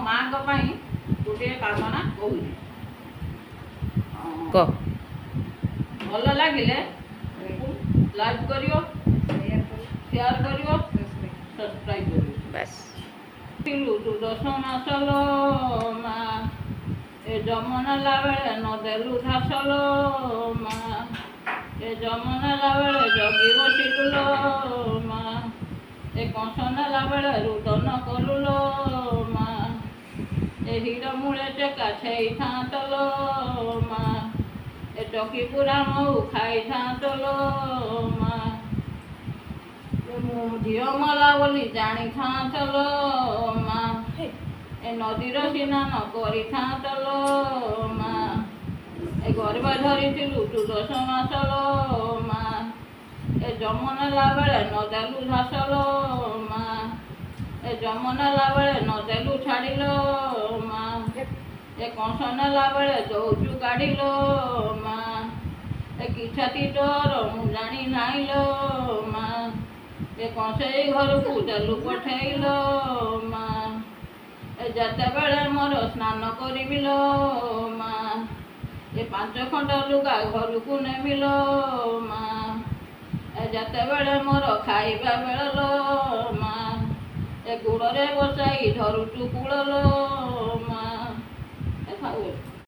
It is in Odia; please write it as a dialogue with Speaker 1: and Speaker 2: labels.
Speaker 1: ମାଙ୍କ ପାଇଁ ଗୋଟିଏ କାମନା କହୁଛି। ଭଲ ଲାଗିଲେ ଲାଇକ୍ କରିବ, ସେୟାର କରିବ, ସବସ୍କ୍ରାଇବ୍ କରିବ।
Speaker 2: ବାସ୍
Speaker 1: ତୁ 10 ମାସ ଲୋ ମା, ଏ ଜନ୍ମ ନେଲା ବେଳେ ନ ଦେଲୁ ଘାସ ଲୋ ମା, ଏ ଜନ୍ମ ନେଲା ବେଳେ ଜଗି ବସିଲୁ ଲୋ ମା, ଏ କଂସ ନେଲା ବେଳେ ରୁଦନ କଲୁ ଲୋ ମା, ଏ ହିଡ଼ ମୂଳେ ଟେକା ଛେଇଥାନ୍ତ ଲୋ ମା, ଏ ଚକି ପୁରା ମହୁ ଖାଇଥାନ୍ତ ଲୋ ମା, ମୁଁ ଝିଅ ମଲା ବୋଲି ଜାଣିଥାନ୍ତ ଲୋ ମା, ଏ ନଦୀର ସ୍ନାନ କରିଥାନ୍ତ ଲୋ ମା, ଏ ଗର୍ଭ ଧରିଥିଲୁ ତୁ 10 ମାସ ଲୋ ମା, ଏ ଜନ୍ମ ନେଲା ବେଳେ ନ ଦେଲୁ ଘାସ ଲୋ ମା, ଏ ଜନ୍ମ ନେଲା ବେଳେ ନ ଦେଲୁ ଛାଡ଼ି ଲୋ ମା, ଏ କଂସ ନେଲା ବେଳେ ଦଉଛୁ କାଢ଼ି ଲୋ ମା, ଏ କି ଛାତି ତୋର ମୁଁ ଜାଣି ନାହିଁ ଲୋ ମା, ଏ କଂସେଇ ଘରକୁ ଦେଲୁ ପଠେଇ ଲୋ ମା, ଏ ଯେତେବେଳେ ମୋର ସ୍ନାନ କରିବି ଲୋ ମା, ଏ 5 ଖଣ୍ଡ ଲୁଗା ଘରକୁ ନେବି ଲୋ ମା, ଏ ଯେତେବେଳେ ମୋର ଖାଇବା ବେଳ ଲୋ ମା, ଏ ଗୋଡ଼ରେ ବସାଇ ଧରୁଛୁ କୂଳ ଲୋ ମା।